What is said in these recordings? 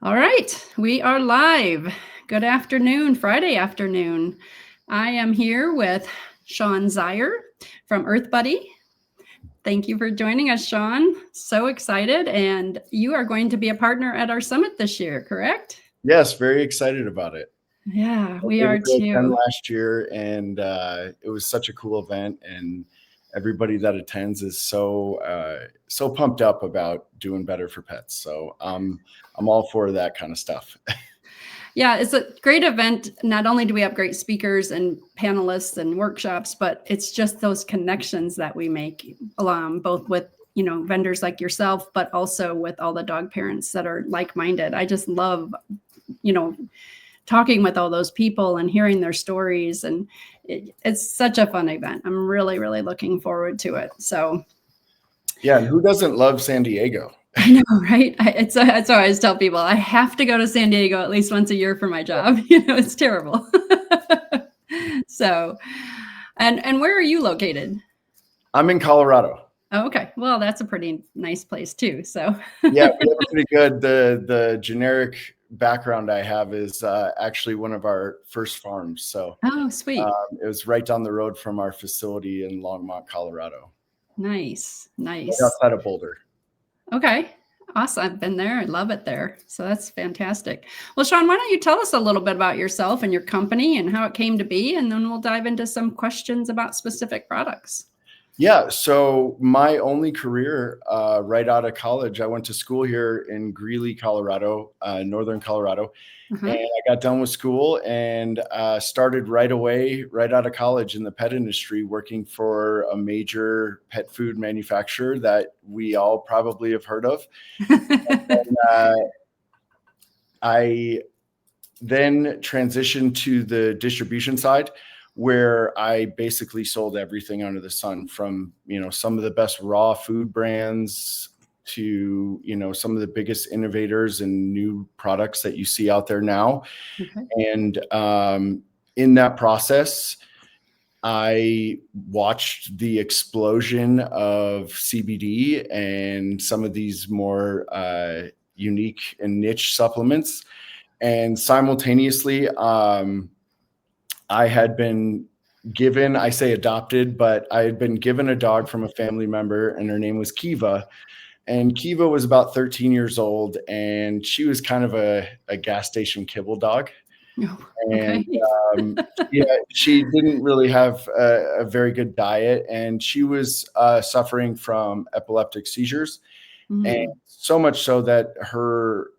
All right, we are live. Good afternoon, Friday afternoon. I am here with Sean Zyer from Earth Buddy. Thank you for joining us, Sean. So excited. And you are going to be a partner at our summit this year, correct? Yes, very excited about it. Yeah, I we was are able to attend too. last year, and it was such a cool event, and everybody that attends is so pumped up about doing better for pets. So I'm all for that kind of stuff. Yeah, it's a great event. Not only do we have great speakers and panelists and workshops, but it's just those connections that we make, both with vendors like yourself, but also with all the dog parents that are like-minded. I just love, talking with all those people and hearing their stories, and it's such a fun event. I'm really, really looking forward to it. So Yeah, and who doesn't love San Diego? I know, right? That's what I always tell people. I have to go to San Diego at least once a year for my job. It's terrible. So, and where are you located? I'm in Colorado. Oh, okay. Well, that's a pretty nice place too. So Yeah, we have a pretty good. The generic background I have is actually one of our first farms. So oh, sweet. it was right down the road from our facility in Longmont, Colorado. Nice. Right outside of Boulder. Okay. Awesome. I've been there. I love it there. So that's fantastic. Well, Sean, why don't you tell us a little bit about yourself and your company and how it came to be, and then we'll dive into some questions about specific products. Yeah. So my only career right out of college, I went to school here in Greeley, Colorado, northern Colorado. Uh-huh. And I got done with school and started right away, right out of college in the pet industry, working for a major pet food manufacturer that we all probably have heard of. And, I then transitioned to the distribution side, where I basically sold everything under the sun, from, some of the best raw food brands to, some of the biggest innovators and new products that you see out there now. Okay. And in that process, I watched the explosion of CBD and some of these more unique and niche supplements. And simultaneously, I had been given, I say adopted, but I had been given a dog from a family member, and her name was Kiva. And Kiva was about 13 years old, and she was kind of a gas station kibble dog. Oh, And okay. she didn't really have a very good diet, and she was suffering from epileptic seizures. And so much so that her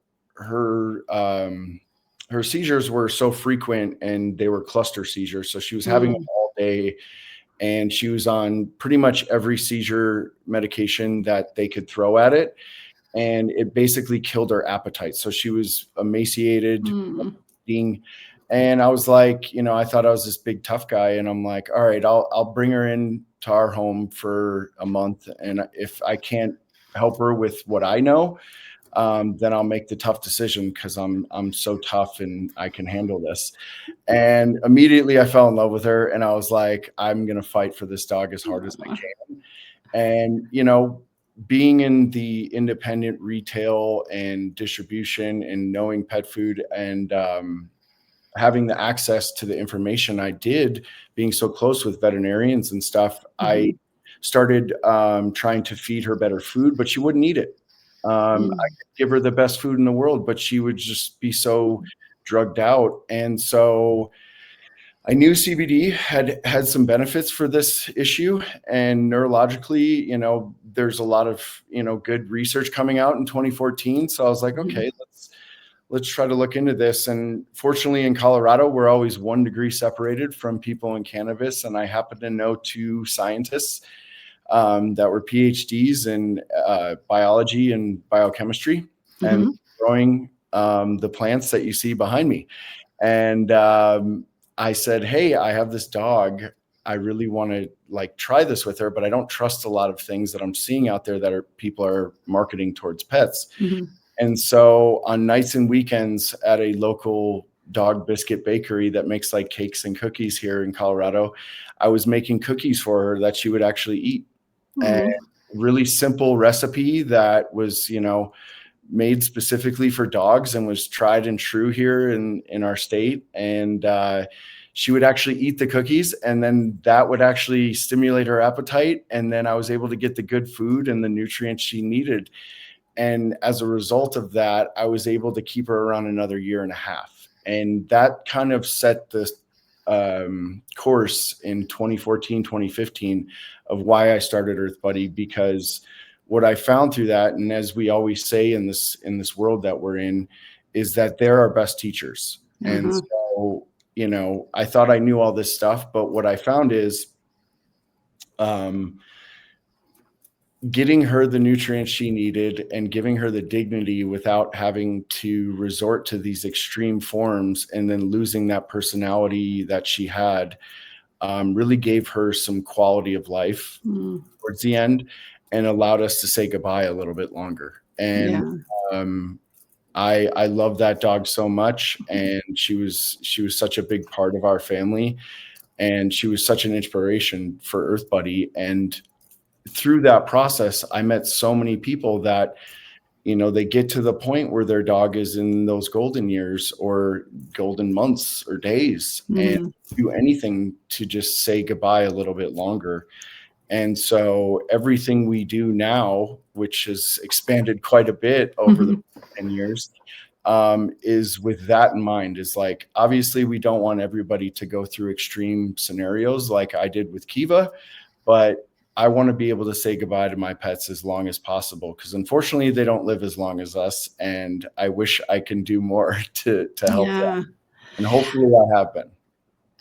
seizures were so frequent, and they were cluster seizures. So she was having them all day, and she was on pretty much every seizure medication that they could throw at it. And it basically killed her appetite. So she was emaciated, and I was like, I thought I was this big tough guy, and I'm like, all right, I'll bring her in to our home for a month. And if I can't help her with what I know, then I'll make the tough decision, because I'm so tough and I can handle this. And immediately I fell in love with her, and I was like, I'm going to fight for this dog as hard as I can. And, being in the independent retail and distribution and knowing pet food, and having the access to the information I did, being so close with veterinarians and stuff, I started trying to feed her better food, but she wouldn't eat it. I could give her the best food in the world, but she would just be so drugged out. And so I knew CBD had some benefits for this issue, and neurologically, there's a lot of, good research coming out in 2014. So I was like, okay, let's try to look into this. And fortunately, in Colorado, we're always 1 degree separated from people in cannabis. And I happen to know 2 scientists that were PhDs in biology and biochemistry, and growing the plants that you see behind me. And I said, hey, I have this dog. I really want to try this with her, but I don't trust a lot of things that I'm seeing out there that people are marketing towards pets. And so on nights and weekends at a local dog biscuit bakery that makes cakes and cookies here in Colorado, I was making cookies for her that she would actually eat. And really simple recipe that was, made specifically for dogs and was tried and true here in our state. And she would actually eat the cookies, and then that would actually stimulate her appetite. And then I was able to get the good food and the nutrients she needed. And as a result of that, I was able to keep her around another year and a half. And that kind of set the course in 2014, 2015 of why I started Earth Buddy, because what I found through that, and as we always say in this world that we're in, is that they're our best teachers. And so, you know, I thought I knew all this stuff, but what I found is getting her the nutrients she needed and giving her the dignity without having to resort to these extreme forms and then losing that personality that she had, really gave her some quality of life towards the end and allowed us to say goodbye a little bit longer. And I love that dog so much. And she was such a big part of our family, and she was such an inspiration for Earth Buddy. And through that process, I met so many people that, you know, they get to the point where their dog is in those golden years or golden months or days and do anything to just say goodbye a little bit longer. And so everything we do now, which has expanded quite a bit over the 10 years, is with that in mind. Is like, obviously we don't want everybody to go through extreme scenarios like I did with Kiva, but I want to be able to say goodbye to my pets as long as possible, because unfortunately they don't live as long as us. And I wish I can do more to help them. And hopefully I have been.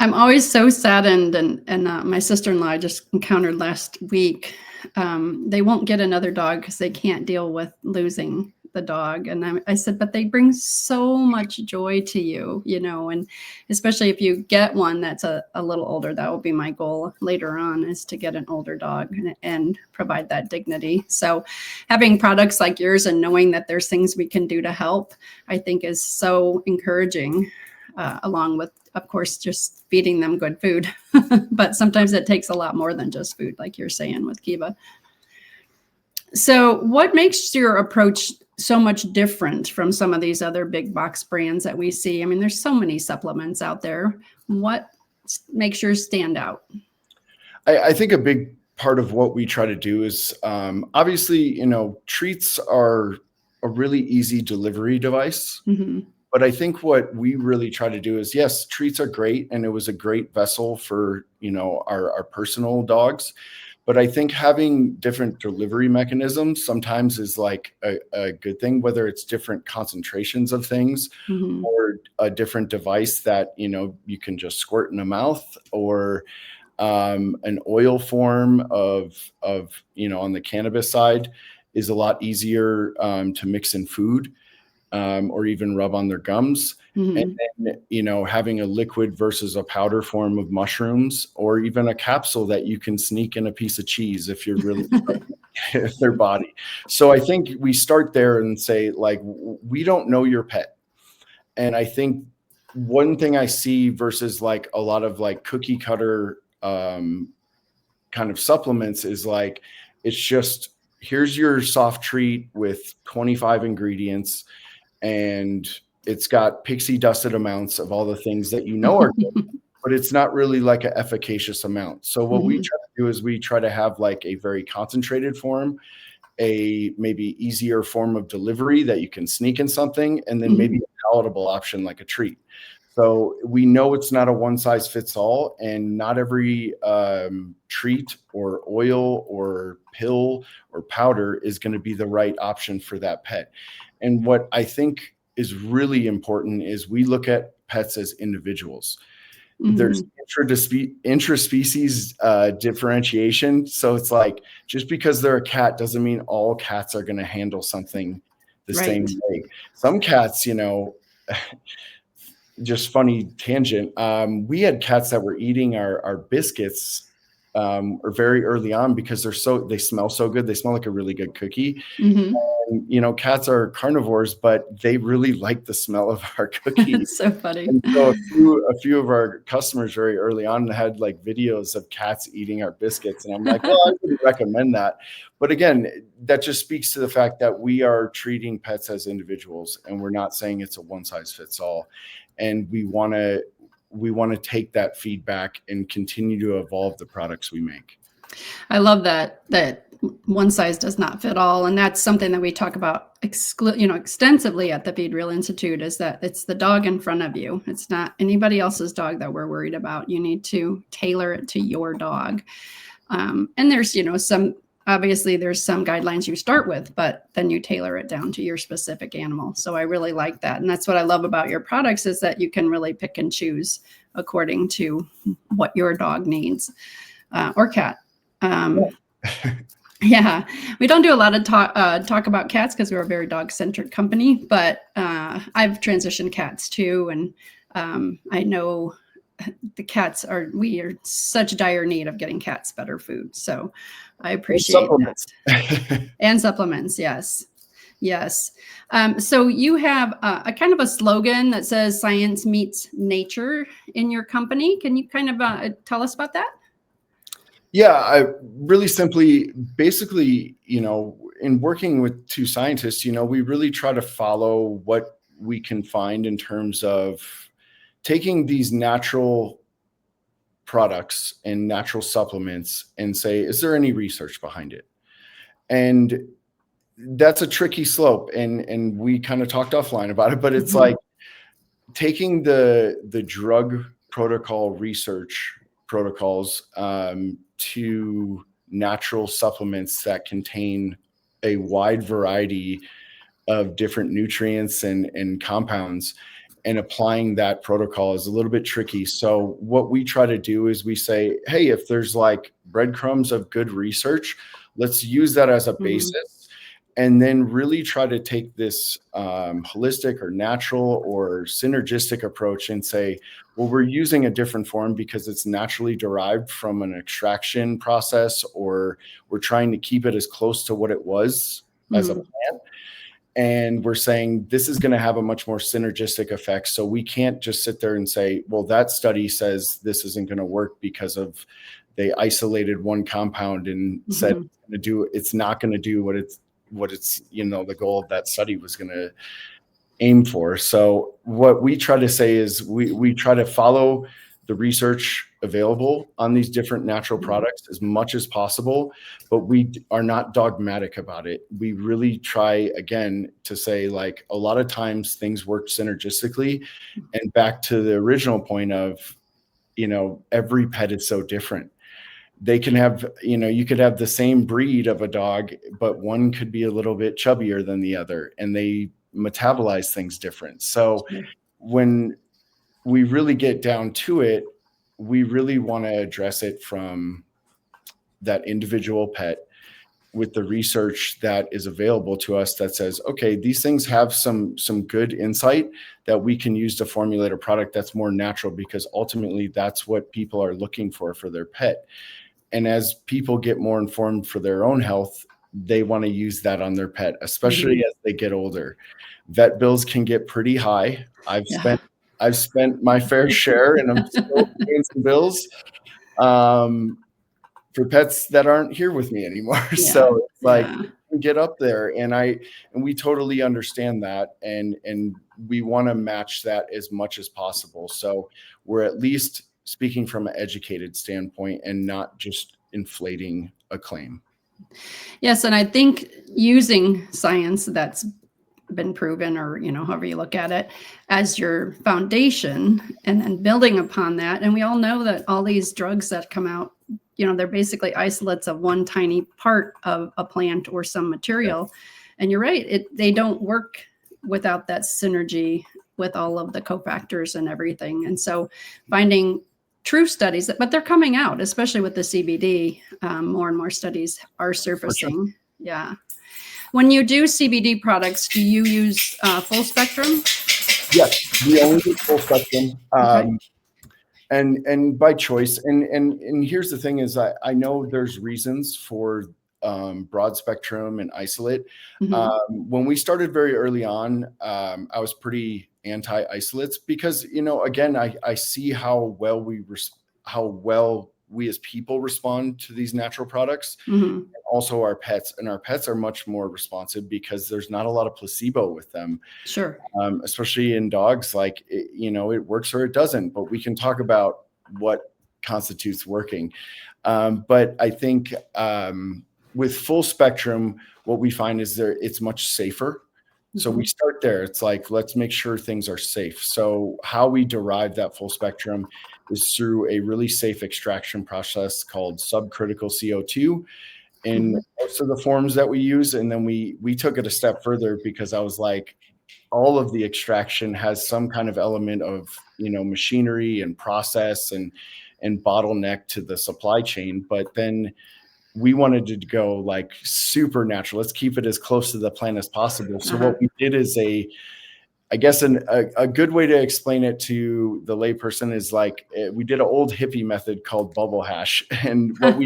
I'm always so saddened, and my sister-in-law I just encountered last week. They won't get another dog because they can't deal with losing the dog. And I said, but they bring so much joy to you, you know, and especially if you get one that's a little older. That will be my goal later on, is to get an older dog and provide that dignity. So having products like yours and knowing that there's things we can do to help, I think is so encouraging, along with, of course, just feeding them good food. But sometimes it takes a lot more than just food, like you're saying with Kiva. So what makes your approach so much different from some of these other big box brands that we see? I mean, there's so many supplements out there. What makes yours stand out? I think a big part of what we try to do is, obviously, you know, treats are a really easy delivery device. But I think what we really try to do is, yes, treats are great. And it was a great vessel for, you know, our personal dogs. But I think having different delivery mechanisms sometimes is like a good thing, whether it's different concentrations of things or a different device that, you know, you can just squirt in the mouth, or an oil form of, you know, on the cannabis side is a lot easier to mix in food. Or even rub on their gums. And then, you know, having a liquid versus a powder form of mushrooms, or even a capsule that you can sneak in a piece of cheese if you're really their body. So I think we start there and say, like, we don't know your pet. And I think one thing I see versus like a lot of like cookie cutter kind of supplements is like, it's just, here's your soft treat with 25 ingredients, and it's got pixie dusted amounts of all the things that you know are good, but it's not really like an efficacious amount. So what we try to do is we try to have like a very concentrated form, a maybe easier form of delivery that you can sneak in something, and then maybe a palatable option like a treat. So we know it's not a one size fits all, and not every treat or oil or pill or powder is going to be the right option for that pet. And what I think is really important is we look at pets as individuals. There's intraspecies differentiation. So it's like, just because they're a cat doesn't mean all cats are going to handle something the same way. Some cats, you know, just funny tangent. We had cats that were eating our biscuits or very early on, because they smell so good. They smell like a really good cookie. Mm-hmm. And, you know, cats are carnivores, but they really like the smell of our cookies. It's so funny. And so a few of our customers very early on had like videos of cats eating our biscuits. And I'm like, well, I wouldn't recommend that. But again, that just speaks to the fact that we are treating pets as individuals, and we're not saying it's a one size fits all. And we want to take that feedback and continue to evolve the products we make. I love that one size does not fit all. And that's something that we talk about extensively at the Feed Real Institute, is that it's the dog in front of you. It's not anybody else's dog that we're worried about. You need to tailor it to your dog. And there's, obviously there's some guidelines you start with, but then you tailor it down to your specific animal. So I really like that. And that's what I love about your products, is that you can really pick and choose according to what your dog needs, or cat. Yeah, we don't do a lot of talk about cats because we're a very dog-centric company, but I've transitioned cats too. And I know we are such dire need of getting cats better food. So I appreciate that. And supplements. Yes. Yes. So you have a kind of a slogan that says science meets nature in your company. Can you kind of tell us about that? Yeah, I really simply, basically, in working with two scientists, we really try to follow what we can find in terms of taking these natural products and natural supplements and say, is there any research behind it? And that's a tricky slope. And we kind of talked offline about it, but it's like taking the drug protocol research protocols to natural supplements that contain a wide variety of different nutrients and compounds, and applying that protocol is a little bit tricky. So what we try to do is we say, hey, if there's like breadcrumbs of good research, let's use that as a basis, and then really try to take this holistic or natural or synergistic approach and say, well, we're using a different form because it's naturally derived from an extraction process, or we're trying to keep it as close to what it was as a plant. And we're saying this is going to have a much more synergistic effect. So we can't just sit there and say, well, that study says this isn't going to work because of they isolated one compound and said it's not going to do what it's the goal of that study was going to aim for. So what we try to say is we try to follow the research available on these different natural products as much as possible, but we are not dogmatic about it. We really try, again, to say, like, a lot of times things work synergistically. And back to the original point of, every pet is so different. They can have, you could have the same breed of a dog, but one could be a little bit chubbier than the other, and they metabolize things different. So when we really get down to it, we really want to address it from that individual pet with the research that is available to us that says, okay, these things have some good insight that we can use to formulate a product that's more natural, because ultimately that's what people are looking for their pet. And as people get more informed for their own health, they want to use that on their pet, especially as they get older. Vet bills can get pretty high. I've spent my fair share, and I'm still paying some bills for pets that aren't here with me anymore. So it's like, get up there, and we totally understand that, and we want to match that as much as possible. So we're at least speaking from an educated standpoint and not just inflating a claim. Yes, and I think using science that's been proven, or however you look at it, as your foundation, and then building upon that. And we all know that all these drugs that come out, they're basically isolates of one tiny part of a plant or some material. And you're right, they don't work without that synergy with all of the cofactors and everything. And so finding true studies, but they're coming out, especially with the CBD. More and more studies are surfacing. Sure. Yeah. When you do CBD products, do you use full spectrum? Yes, we only do full spectrum. and by choice. And here's the thing is I know there's reasons for broad spectrum and isolate. When we started very early on, I was pretty anti-isolates because, again, I see how well we as people respond to these natural products, and also our pets. And our pets are much more responsive because there's not a lot of placebo with them. Sure. Especially in dogs, like, it works or it doesn't, but we can talk about what constitutes working. But I think with full spectrum, what we find is it's much safer. So we start there. It's like, let's make sure things are safe. So how we derive that full spectrum is through a really safe extraction process called subcritical CO2 in most of the forms that we use. And then we took it a step further because I was like, all of the extraction has some kind of element of, machinery and process and bottleneck to the supply chain. But then we wanted to go like super natural. Let's keep it as close to the plant as possible. So what we did is a good way to explain it to the layperson is like, we did an old hippie method called bubble hash. And what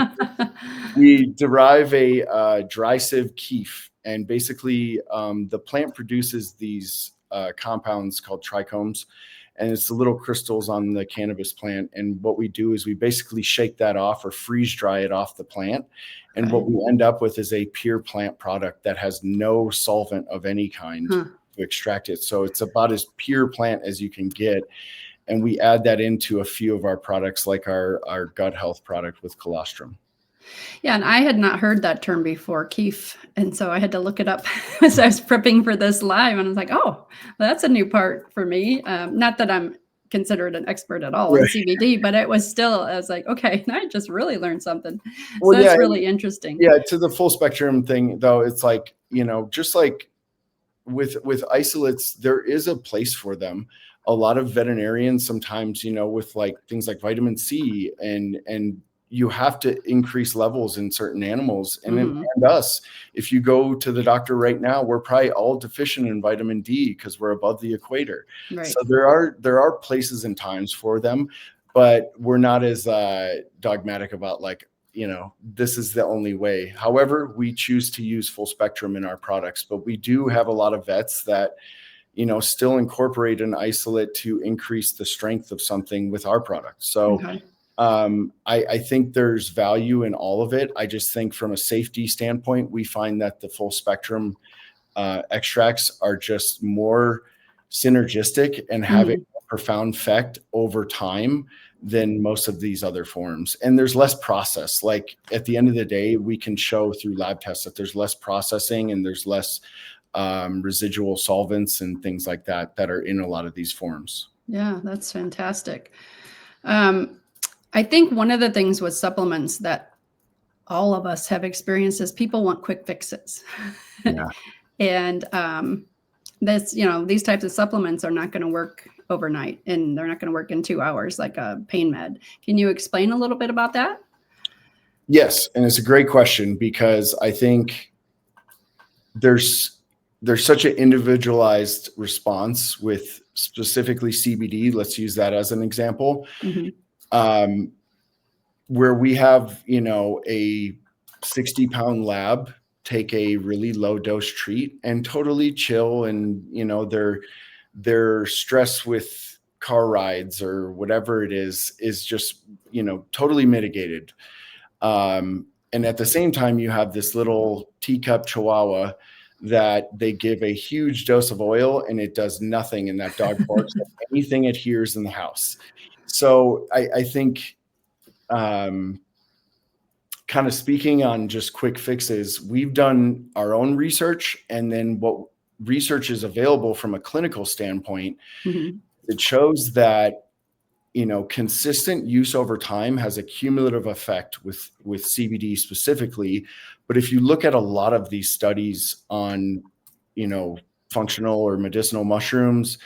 we derive a dry sieve keef. And basically the plant produces these compounds called trichomes. And it's the little crystals on the cannabis plant. And what we do is we basically shake that off or freeze dry it off the plant. And what we end up with is a pure plant product that has no solvent of any kind to extract it. So it's about as pure plant as you can get. And we add that into a few of our products, like our gut health product with colostrum. Yeah, and I had not heard that term before, keef. And so I had to look it up as I was prepping for this live. And I was like, oh, well, that's a new part for me. Not that I'm considered an expert at all in CBD, but it was still, I was like, okay, I just really learned something. So that's really interesting. Yeah, to the full spectrum thing, though, it's like, just like with isolates, there is a place for them. A lot of veterinarians sometimes, with like things like vitamin C and you have to increase levels in certain animals and us. If you go to the doctor right now, we're probably all deficient in vitamin D because we're above the equator. Right. So there are places and times for them, but we're not as dogmatic about like, this is the only way. However, we choose to use full spectrum in our products, but we do have a lot of vets that, still incorporate an isolate to increase the strength of something with our product. So I think there's value in all of it. I just think from a safety standpoint, we find that the full spectrum extracts are just more synergistic and having a profound effect over time than most of these other forms. And there's less process. Like at the end of the day, we can show through lab tests that there's less processing and there's less residual solvents and things like that are in a lot of these forms. Yeah, that's fantastic. I think one of the things with supplements that all of us have experienced is people want quick fixes. Yeah. And these types of supplements are not going to work overnight, and they're not going to work in 2 hours like a pain med. Can you explain a little bit about that? Yes, and it's a great question because I think there's such an individualized response with specifically CBD. Let's use that as an example. Where we have, a 60-pound lab take a really low dose treat and totally chill. And, their stress with car rides or whatever it is just, totally mitigated. And at the same time, you have this little teacup Chihuahua that they give a huge dose of oil and it does nothing. And that dog barks at anything it hears in the house. So I think, kind of speaking on just quick fixes, we've done our own research, and then what research is available from a clinical standpoint, it shows that, consistent use over time has a cumulative effect with CBD specifically. But if you look at a lot of these studies on, functional or medicinal mushrooms,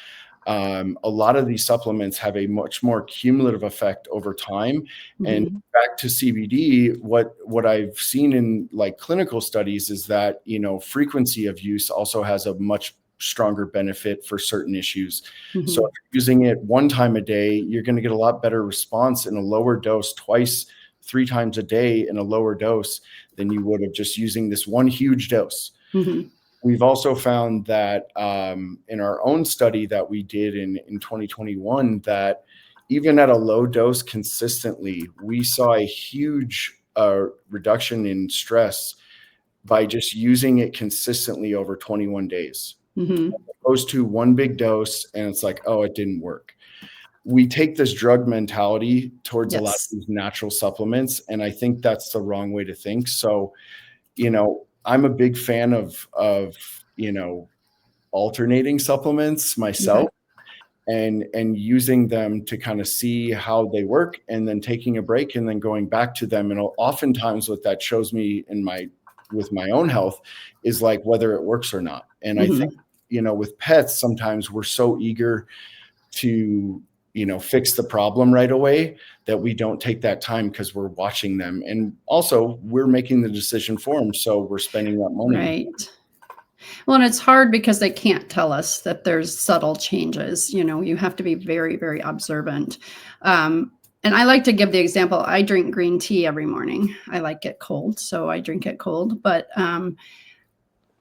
a lot of these supplements have a much more cumulative effect over time. And back to CBD, what I've seen in like clinical studies is that, frequency of use also has a much stronger benefit for certain issues. Mm-hmm. So if you're using it one time a day, you're going to get a lot better response in a lower dose twice, 3 times a day in a lower dose than you would have just using this one huge dose. Mm-hmm. We've also found that in our own study that we did in 2021, that even at a low dose consistently, we saw a huge reduction in stress by just using it consistently over 21 days. Mm-hmm. Opposed to one big dose and it's like, oh, it didn't work. We take this drug mentality towards a lot of these natural supplements, and I think that's the wrong way to think. So, I'm a big fan of alternating supplements myself. Okay. And using them to kind of see how they work, and then taking a break and then going back to them. And oftentimes what that shows me with my own health is like whether it works or not. And Mm-hmm. I think, with pets, sometimes we're so eager to, fix the problem right away that we don't take that time because we're watching them. And also we're making the decision for them. So we're spending that money. Right. Well, and it's hard because they can't tell us that there's subtle changes. You have to be very, very observant. And I like to give the example. I drink green tea every morning. I like it cold, so I drink it cold. But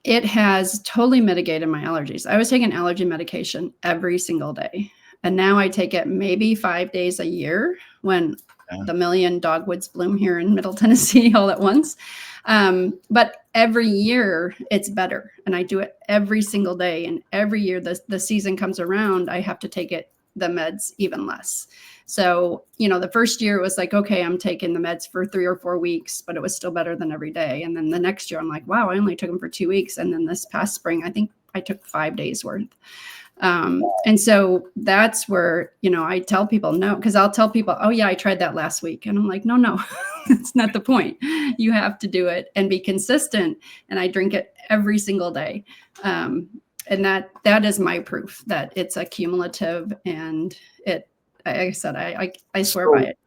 it has totally mitigated my allergies. I was taking allergy medication every single day. And now I take it maybe 5 days a year when the million dogwoods bloom here in Middle Tennessee all at once. But every year it's better. And I do it every single day. And every year the season comes around, I have to take the meds even less. So, the first year it was like, okay, I'm taking the meds for 3 or 4 weeks, but it was still better than every day. And then the next year I'm like, wow, I only took them for 2 weeks. And then this past spring, I think I took 5 days worth. And so that's where, I tell people no, because I'll tell people, oh yeah, I tried that last week. And I'm like, no, that's not the point. You have to do it and be consistent. And I drink it every single day. And that is my proof that it's a cumulative, and like I said, I swear by it.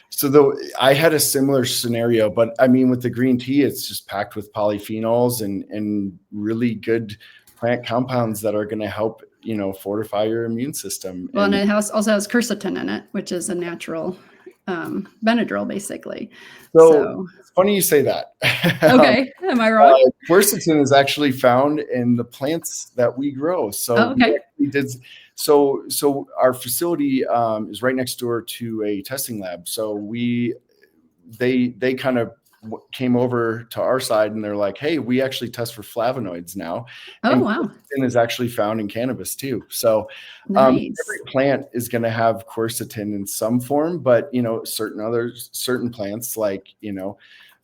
So though I had a similar scenario, but I mean, with the green tea, it's just packed with polyphenols and really good plant compounds that are going to help, fortify your immune system. Well, and it also has quercetin in it, which is a natural Benadryl, basically. So it's funny you say that. Okay. Am I wrong? Quercetin is actually found in the plants that we grow. So we did. So our facility is right next door to a testing lab. So they kind of came over to our side and they're like, hey, we actually test for flavonoids now. Oh, and wow. Quercetin is actually found in cannabis too. So nice. Every plant is going to have quercetin in some form, but certain plants like,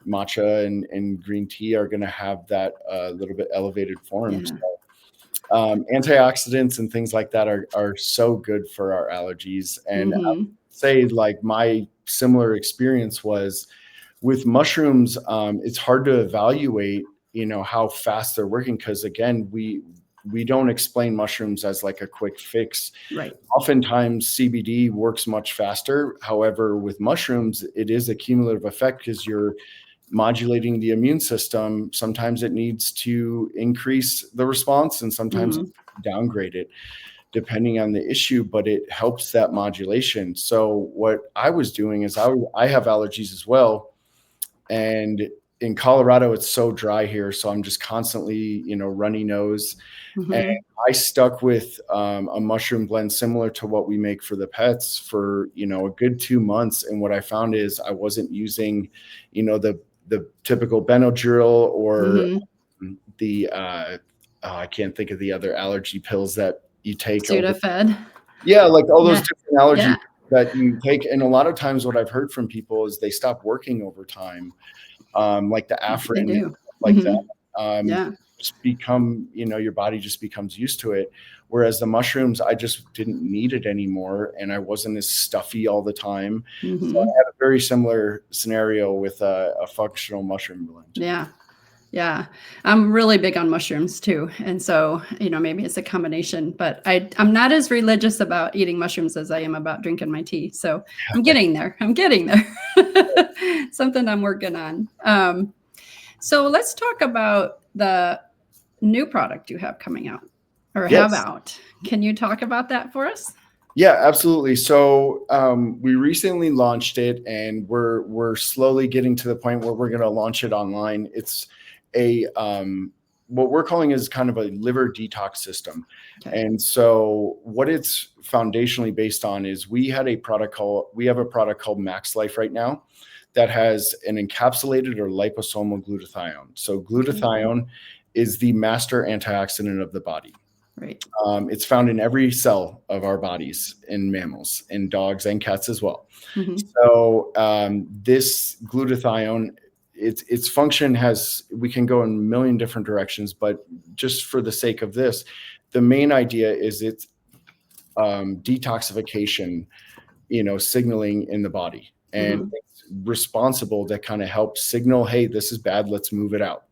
matcha and green tea are going to have that little bit elevated form. Yeah. So, antioxidants and things like that are so good for our allergies. And I would say, like, my similar experience was with mushrooms. It's hard to evaluate, how fast they're working, because again, we don't explain mushrooms as like a quick fix. Right. Oftentimes CBD works much faster. However, with mushrooms, it is a cumulative effect because you're modulating the immune system. Sometimes it needs to increase the response and sometimes downgrade it depending on the issue, but it helps that modulation. So what I was doing is I have allergies as well. And in Colorado, it's so dry here. So I'm just constantly, runny nose. And I stuck with a mushroom blend similar to what we make for the pets for, a good 2 months. And what I found is I wasn't using, the typical Benadryl or the, I can't think of the other allergy pills that you take. Sudafed. Yeah, like all those different allergy that you take. And a lot of times what I've heard from people is they stop working over time, like the Afrin, like that. Just become, your body just becomes used to it. Whereas the mushrooms, I just didn't need it anymore. And I wasn't as stuffy all the time. So I had a very similar scenario with a functional mushroom blend. Yeah. Yeah. I'm really big on mushrooms too. And so, maybe it's a combination, but I'm not as religious about eating mushrooms as I am about drinking my tea. So I'm getting there. Something I'm working on. So let's talk about the new product you have coming out. or have Yes. out. Can you talk about that for us? Yeah, absolutely. So we recently launched it, and we're slowly getting to the point where we're going to launch it online. It's a what we're calling is kind of a liver detox system. Okay. And so what it's foundationally based on is we have a product called Max Life right now that has an encapsulated or liposomal glutathione. So glutathione is the master antioxidant of the body. Right. It's found in every cell of our bodies in mammals, in dogs and cats as well. So this glutathione, its function we can go in a million different directions, but just for the sake of this, the main idea is it's detoxification, signaling in the body, and it's responsible to kind of help signal, hey, this is bad, let's move it out.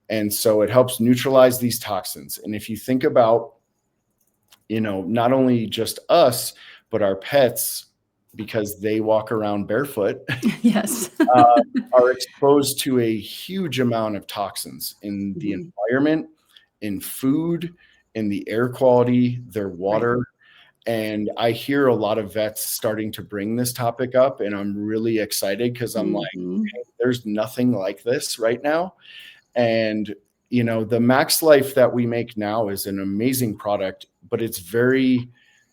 And so it helps neutralize these toxins. And if you think about, not only just us, but our pets, because they walk around barefoot, yes, are exposed to a huge amount of toxins in the environment, in food, in the air quality, their water. Right. And I hear a lot of vets starting to bring this topic up, and I'm really excited because I'm like, hey, there's nothing like this right now. And the Max Life that we make now is an amazing product, but it's very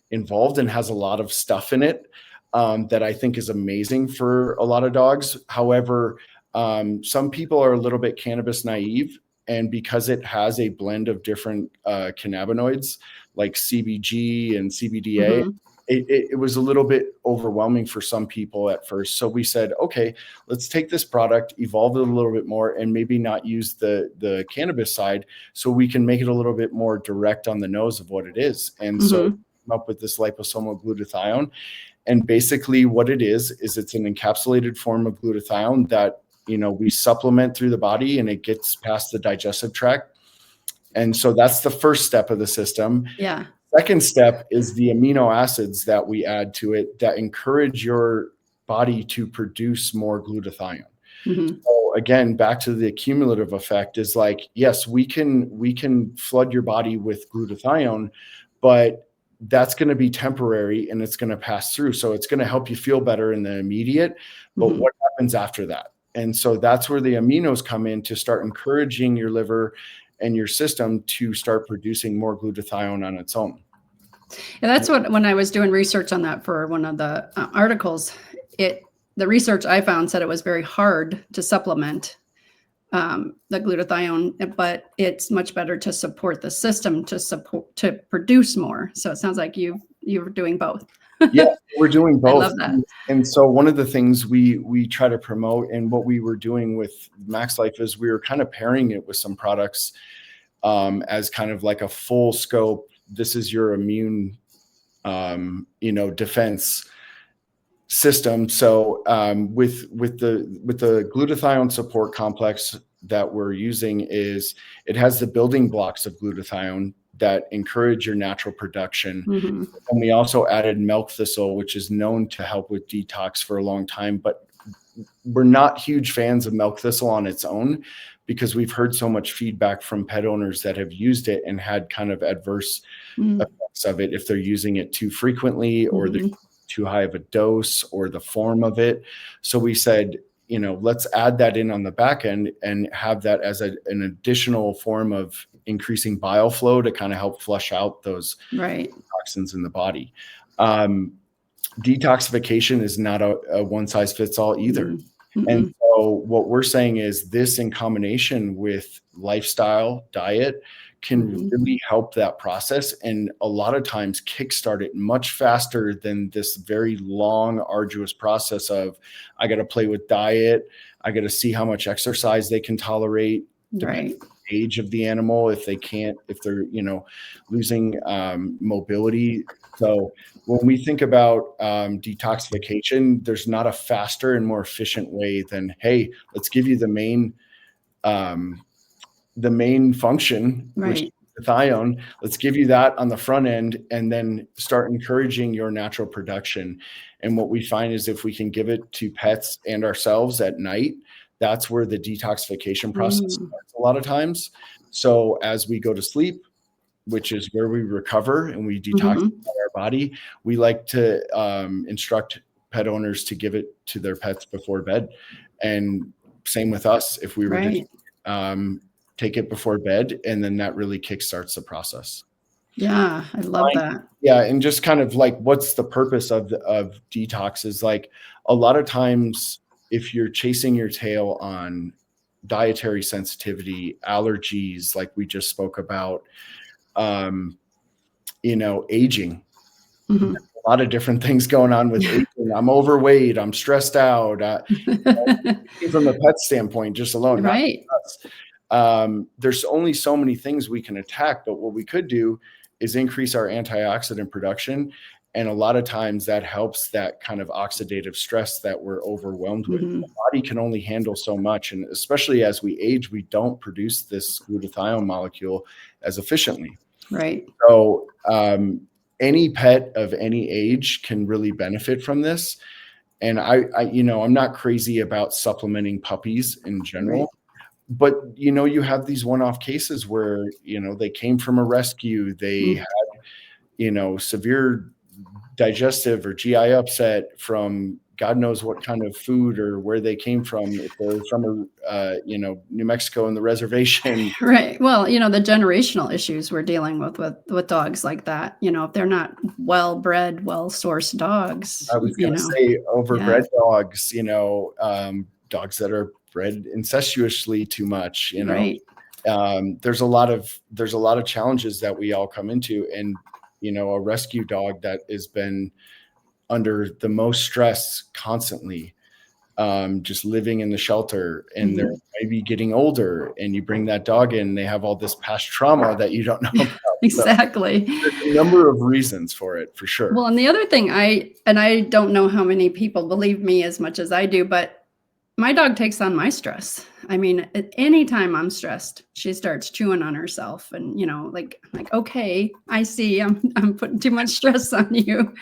involved and has a lot of stuff in it that I think is amazing for a lot of dogs. However, some people are a little bit cannabis naive, and because it has a blend of different cannabinoids like CBG and CBDA, it was a little bit overwhelming for some people at first. So we said, okay, let's take this product, evolve it a little bit more, and maybe not use the cannabis side, so we can make it a little bit more direct on the nose of what it is. And so we came up with this liposomal glutathione. And basically what it is it's an encapsulated form of glutathione that, we supplement through the body, and it gets past the digestive tract. And so that's the first step of the system. Yeah. Second step is the amino acids that we add to it that encourage your body to produce more glutathione. So again, back to the cumulative effect is like, yes, we can flood your body with glutathione, but that's going to be temporary and it's going to pass through. So it's going to help you feel better in the immediate, but what happens after that? And so that's where the aminos come in to start encouraging your liver and your system to start producing more glutathione on its own. And that's what, when I was doing research on that for one of the articles, the research I found said it was very hard to supplement the glutathione, but it's much better to support the system to produce more. So it sounds like you're doing both. Yeah, we're doing both. I love that. And so one of the things we try to promote, and what we were doing with Max Life, is we were kind of pairing it with some products as kind of like a full scope. This is your immune, defense system. So with the glutathione support complex that we're using, it has the building blocks of glutathione that encourage your natural production. And we also added milk thistle, which is known to help with detox for a long time, but we're not huge fans of milk thistle on its own, because we've heard so much feedback from pet owners that have used it and had kind of adverse effects of it if they're using it too frequently, or they're too high of a dose, or the form of it. So we said, let's add that in on the back end and have that as an additional form of increasing bile flow to kind of help flush out those toxins in the body. Detoxification is not a one size fits all either. And so what we're saying is this, in combination with lifestyle, diet, can really help that process, and a lot of times kickstart it much faster than this very long, arduous process of, I got to play with diet, I got to see how much exercise they can tolerate, depending on the age of the animal, if they're losing mobility. So when we think about detoxification, there's not a faster and more efficient way than, hey, let's give you the main function, which is glutathione. Let's give you that on the front end, and then start encouraging your natural production. And what we find is, if we can give it to pets and ourselves at night, that's where the detoxification process starts a lot of times. So as we go to sleep, which is where we recover and we detox Mm-hmm. our body, we like to instruct pet owners to give it to their pets before bed. And same with us, if we were Right. to take it before bed, and then that really kickstarts the process. Yeah, I love that. Yeah, and just kind of like, what's the purpose of detox is like, a lot of times if you're chasing your tail on dietary sensitivity, allergies, like we just spoke about, aging, Mm-hmm. a lot of different things going on with aging. I'm overweight, I'm stressed out, from the pet standpoint just alone, not Right. us. There's only so many things we can attack, but what we could do is increase our antioxidant production. And a lot of times that helps that kind of oxidative stress that we're overwhelmed with. Mm-hmm. The body can only handle so much. And especially as we age, we don't produce this glutathione molecule as efficiently. Right. So any pet of any age can really benefit from this. And I'm not crazy about supplementing puppies in general. Right. But, you have these one-off cases where, they came from a rescue, they had, severe digestive or GI upset from God knows what kind of food or where they came from. If they're from, New Mexico and the reservation. Right. Well, the generational issues we're dealing with dogs like that, if they're not well-bred, well-sourced dogs, I was going to say overbred dogs, dogs that are bred incestuously too much, Right. There's a lot of challenges that we all come into, and a rescue dog that has been under the most stress constantly, just living in the shelter, and they're maybe getting older, and you bring that dog in, they have all this past trauma that you don't know about. Exactly. So there's a number of reasons for it, for sure. Well, and the other thing I don't know how many people believe me as much as I do, but my dog takes on my stress. I mean, at any time I'm stressed, she starts chewing on herself, and like okay, I see I'm putting too much stress on you,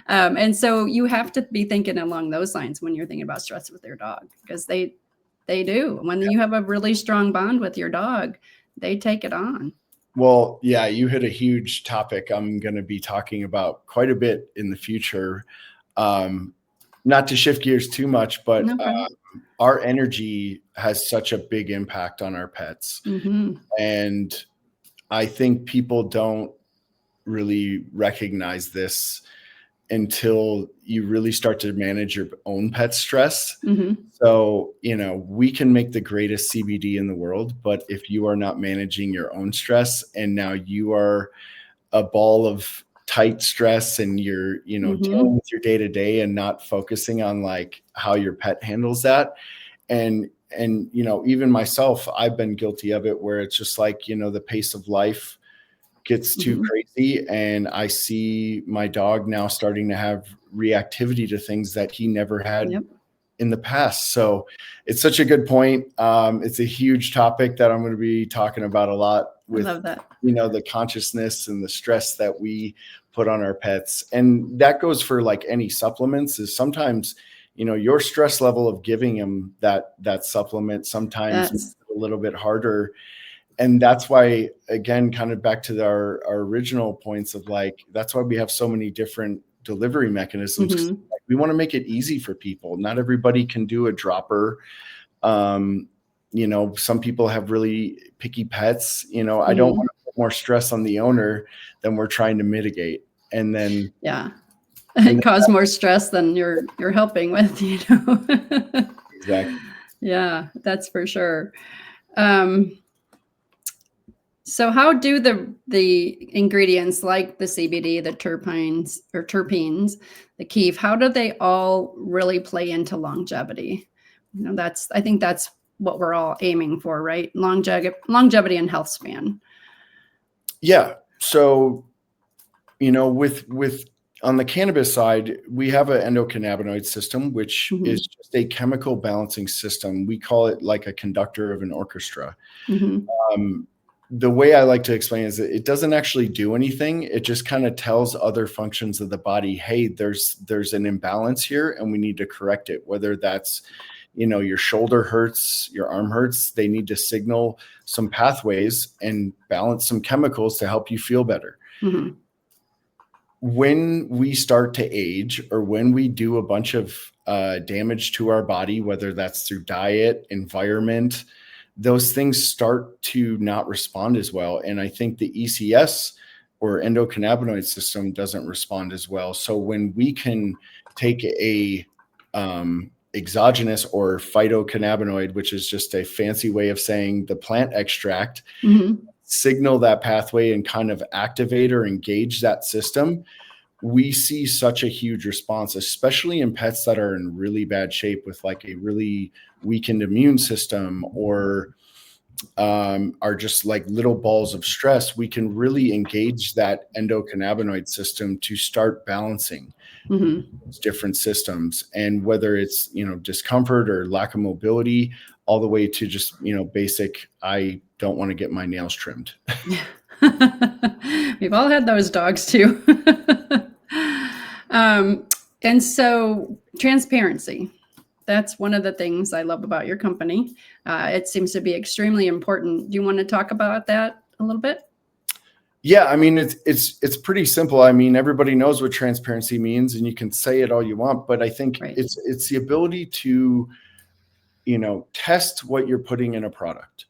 and so you have to be thinking along those lines when you're thinking about stress with your dog, because they do. When you have a really strong bond with your dog, they take it on. Well, yeah, you hit a huge topic I'm going to be talking about quite a bit in the future. Not to shift gears too much, but our energy has such a big impact on our pets. Mm-hmm. And I think people don't really recognize this until you really start to manage your own pet stress. Mm-hmm. So, we can make the greatest CBD in the world, but if you are not managing your own stress, and now you are a ball of tight stress, and you're, dealing with your day to day and not focusing on like how your pet handles that. And, even myself, I've been guilty of it, where it's just like, the pace of life gets too crazy. And I see my dog now starting to have reactivity to things that he never had in the past. So it's such a good point. It's a huge topic that I'm going to be talking about a lot with, I love that. The consciousness and the stress that we put on our pets. And that goes for like any supplements, is sometimes, your stress level of giving them that supplement sometimes makes it a little bit harder. And that's why, again, kind of back to our original points of like, that's why we have so many different delivery mechanisms. Like, we want to make it easy for people. Not everybody can do a dropper. Some people have really picky pets. I don't want to put more stress on the owner than we're trying to mitigate. And then cause more stress than you're helping with, Exactly. Yeah, that's for sure. So how do the ingredients like the CBD, the terpenes, the keef, how do they all really play into longevity? I think that's what we're all aiming for, right? Longevity and health span. Yeah. So, with on the cannabis side, we have an endocannabinoid system, which is just a chemical balancing system. We call it like a conductor of an orchestra. The way I like to explain is that it doesn't actually do anything. It just kind of tells other functions of the body, hey, there's an imbalance here and we need to correct it. Whether that's, your shoulder hurts, your arm hurts, they need to signal some pathways and balance some chemicals to help you feel better. Mm-hmm. When we start to age, or when we do a bunch of damage to our body, whether that's through diet, environment, those things start to not respond as well. And I think the ECS, or endocannabinoid system, doesn't respond as well. So when we can take a exogenous or phytocannabinoid, which is just a fancy way of saying the plant extract, Mm-hmm. signal that pathway and kind of activate or engage that system, we see such a huge response, especially in pets that are in really bad shape with like a really weakened immune system, or are just like little balls of stress. We can really engage that endocannabinoid system to start balancing different systems. And whether it's, discomfort or lack of mobility, all the way to just, basic, I don't want to get my nails trimmed. We've all had those dogs too. And so transparency, that's one of the things I love about your company. It seems to be extremely important. Do you want to talk about that a little bit? Yeah, I mean, it's pretty simple. I mean, everybody knows what transparency means, and you can say it all you want, but I think it's the ability to, test what you're putting in a product.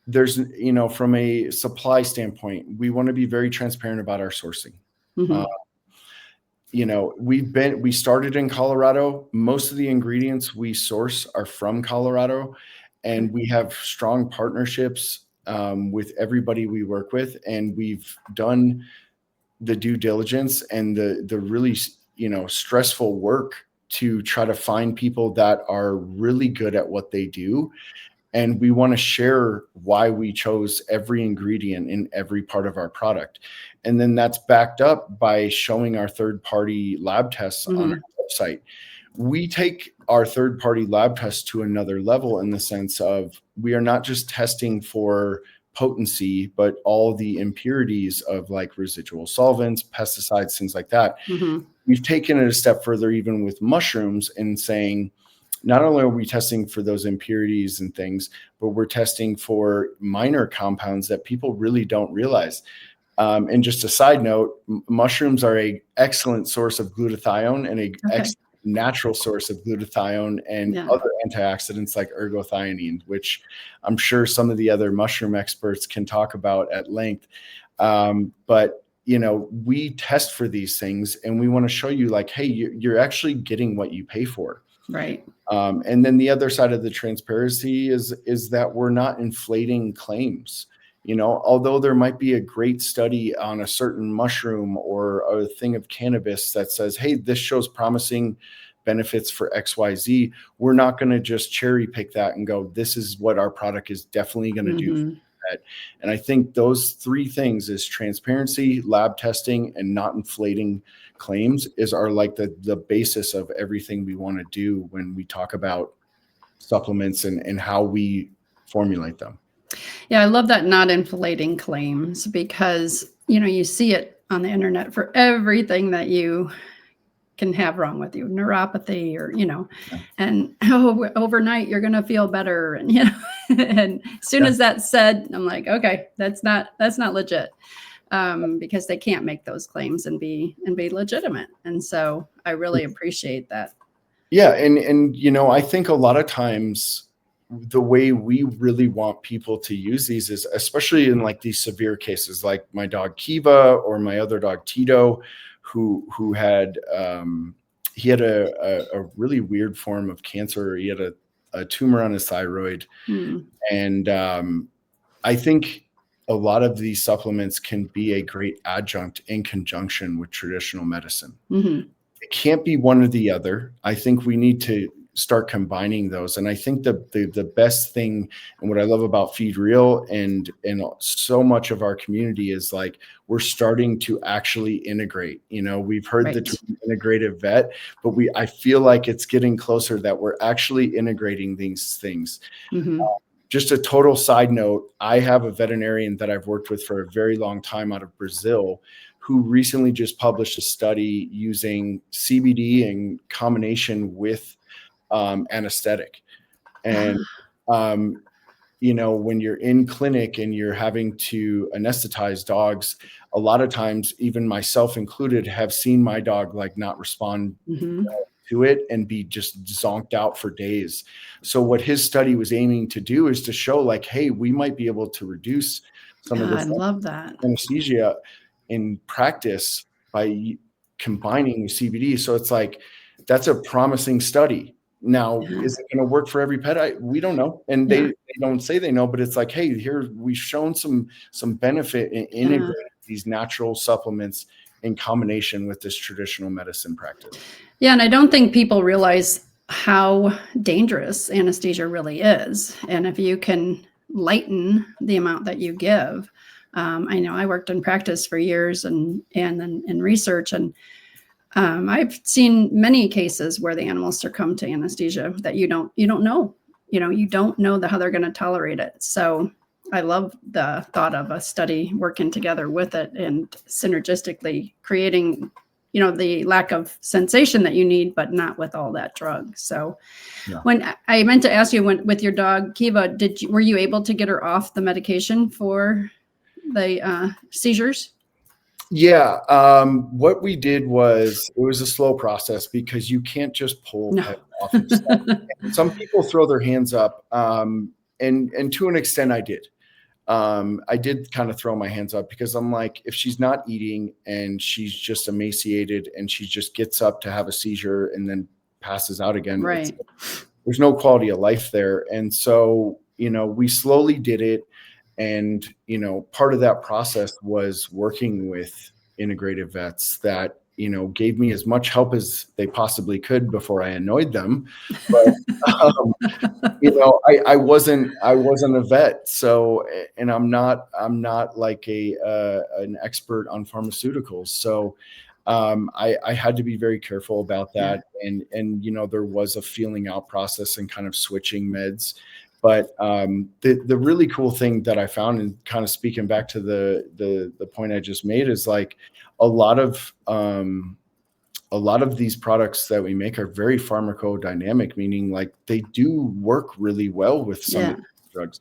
There's, from a supply standpoint, we want to be very transparent about our sourcing. Mm-hmm. We started in Colorado. Most of the ingredients we source are from Colorado, and we have strong partnerships with everybody we work with. And we've done the due diligence and the really, stressful work to try to find people that are really good at what they do. And we want to share why we chose every ingredient in every part of our product. And then that's backed up by showing our third-party lab tests on our website. We take our third-party lab tests to another level, in the sense of we are not just testing for potency, but all the impurities of like residual solvents, pesticides, things like that. We've taken it a step further, even with mushrooms, and saying, not only are we testing for those impurities and things, but we're testing for minor compounds that people really don't realize. And just a side note, mushrooms are an excellent source of glutathione, and an natural source of glutathione and other antioxidants like ergothioneine, which I'm sure some of the other mushroom experts can talk about at length. But we test for these things, and we want to show you like, hey, you're actually getting what you pay for. Right. And then the other side of the transparency is that we're not inflating claims. Although there might be a great study on a certain mushroom or a thing of cannabis that says, hey, this shows promising benefits for XYZ, we're not going to just cherry pick that and go, this is what our product is definitely going to do for that. And I think those three things, is transparency, lab testing, and not inflating claims, are like the basis of everything we want to do when we talk about supplements and how we formulate them. Yeah, I love that, not inflating claims, because, you see it on the internet for everything that you can have wrong with you, neuropathy, or, and overnight you're going to feel better. And, and as soon as that's said, I'm like, okay, that's not legit, because they can't make those claims and be legitimate. And so I really appreciate that. Yeah. And, I think a lot of times the way we really want people to use these is, especially in like these severe cases, like my dog Kiva or my other dog Tito, who had he had a really weird form of cancer. He had a tumor on his thyroid. And I think a lot of these supplements can be a great adjunct in conjunction with traditional medicine. It can't be one or the other. I think we need to start combining those. And I think the best thing, and what I love about Feed Real and so much of our community, is like, we're starting to actually integrate. We've heard the term integrative vet, but I feel like it's getting closer that we're actually integrating these things. Just a total side note, I have a veterinarian that I've worked with for a very long time out of Brazil, who recently just published a study using CBD in combination with anesthetic. And, when you're in clinic and you're having to anesthetize dogs, a lot of times, even myself included, have seen my dog like not respond to it and be just zonked out for days. So what his study was aiming to do is to show like, hey, we might be able to reduce some of I this love that. anesthesia in practice by combining with CBD. So it's like, that's a promising study. Now, is it going to work for every pet? We don't know. And they don't say they know, but it's like, hey, here we've shown some benefit in integrating these natural supplements in combination with this traditional medicine practice. Yeah. And I don't think people realize how dangerous anesthesia really is. And if you can lighten the amount that you give, I know I worked in practice for years and then in research, and I've seen many cases where the animals succumb to anesthesia that you don't know, you don't know how they're going to tolerate it. So I love the thought of a study working together with it and synergistically creating, the lack of sensation that you need, but not with all that drug. So when I meant to ask you, with your dog Kiva, were you able to get her off the medication for the seizures? Yeah. What we did was, it was a slow process because you can't just pull pets off of stuff. Some people throw their hands up. And to an extent I did. I did kind of throw my hands up because I'm like, if she's not eating and she's just emaciated and she just gets up to have a seizure and then passes out again, right, there's no quality of life there. And so, we slowly did it. And, part of that process was working with integrative vets that, gave me as much help as they possibly could before I annoyed them. But, I wasn't a vet. So, and I'm not like an expert on pharmaceuticals. So, I had to be very careful about that. And, there was a feeling out process and kind of switching meds. But the really cool thing that I found, and kind of speaking back to the point I just made, is like a lot of these products that we make are very pharmacodynamic, meaning like they do work really well with some of these drugs.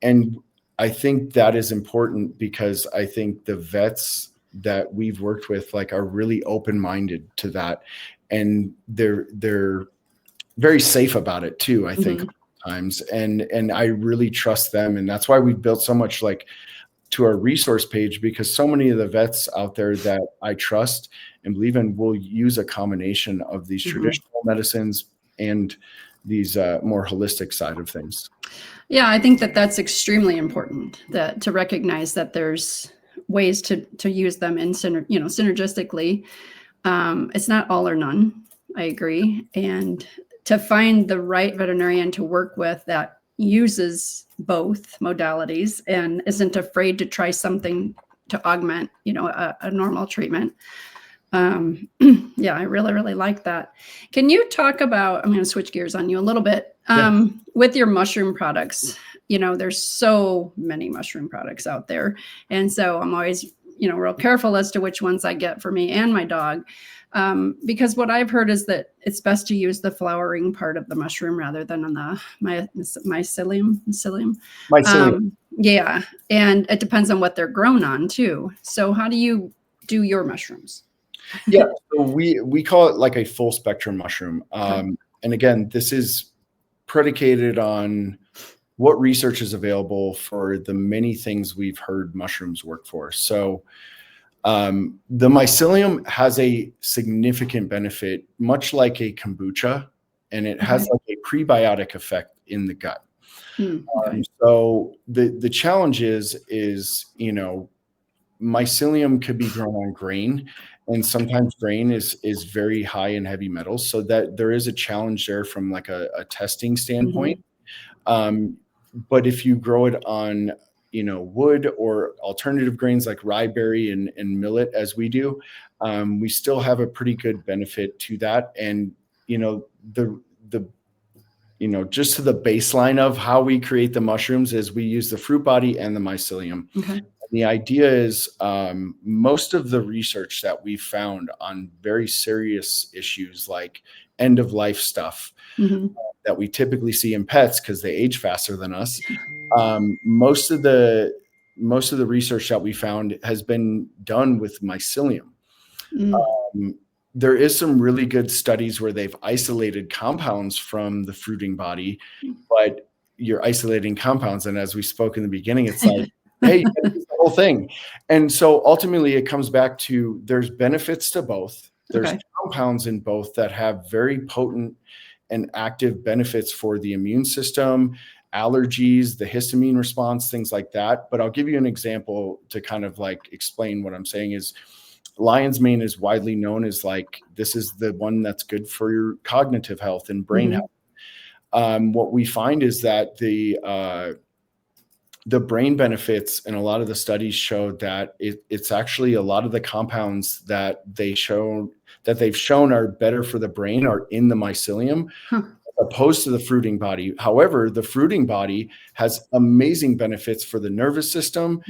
And I think that is important because I think the vets that we've worked with like are really open-minded to that, and they're very safe about it too, I think. Times and I really trust them, and that's why we've built so much like to our resource page, because so many of the vets out there that I trust and believe in will use a combination of these traditional medicines and these more holistic side of things. Yeah, I think that's extremely important, that to recognize that there's ways to use them in synergistically. It's not all or none. I agree. And to find the right veterinarian to work with that uses both modalities and isn't afraid to try something to augment, a normal treatment. Yeah, I really, really like that. Can you talk about, I'm going to switch gears on you a little bit, with your mushroom products? There's so many mushroom products out there. And so I'm always, real careful as to which ones I get for me and my dog. Because what I've heard is that it's best to use the flowering part of the mushroom rather than on the mycelium. Yeah. And it depends on what they're grown on too. So how do you do your mushrooms? Yeah. So we call it like a full spectrum mushroom. And again, this is predicated on what research is available for the many things we've heard mushrooms work for. So the mycelium has a significant benefit, much like a kombucha, and it has like a prebiotic effect in the gut. So the challenge is, mycelium could be grown on grain, and sometimes grain is very high in heavy metals. So that there is a challenge there from like a testing standpoint. But if you grow it on wood or alternative grains like rye berry and millet, as we do, we still have a pretty good benefit to that. And, just to the baseline of how we create the mushrooms is we use the fruit body and the mycelium. And The idea is most of the research that we found on very serious issues like end of life stuff that we typically see in pets because they age faster than us. Most of the research that we found has been done with mycelium. There is some really good studies where they've isolated compounds from the fruiting body, but you're isolating compounds. And as we spoke in the beginning, it's like, hey, you gotta use the whole thing. And so ultimately it comes back to there's benefits to both. There's compounds in both that have very potent and active benefits for the immune system, allergies, the histamine response, things like that. But I'll give you an example to kind of like explain what I'm saying is lion's mane is widely known as like, this is the one that's good for your cognitive health and brain health. What we find is that the brain benefits, and a lot of the studies showed that it's actually a lot of the compounds that they've shown are better for the brain are in the mycelium opposed to the fruiting body. However, the fruiting body has amazing benefits for the nervous system,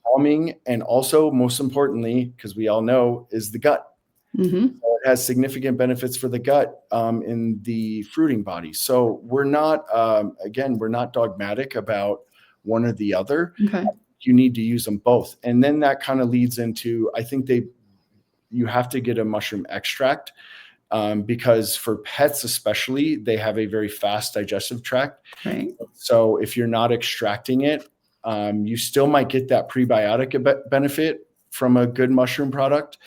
calming, and also most importantly, because we all know, is the gut. So it has significant benefits for the gut in the fruiting body. So we're not, again, we're not dogmatic about one or the other. You need to use them both. And then that kind of leads into, I think you have to get a mushroom extract because for pets especially, they have a very fast digestive tract. So if you're not extracting it, you still might get that prebiotic benefit from a good mushroom product,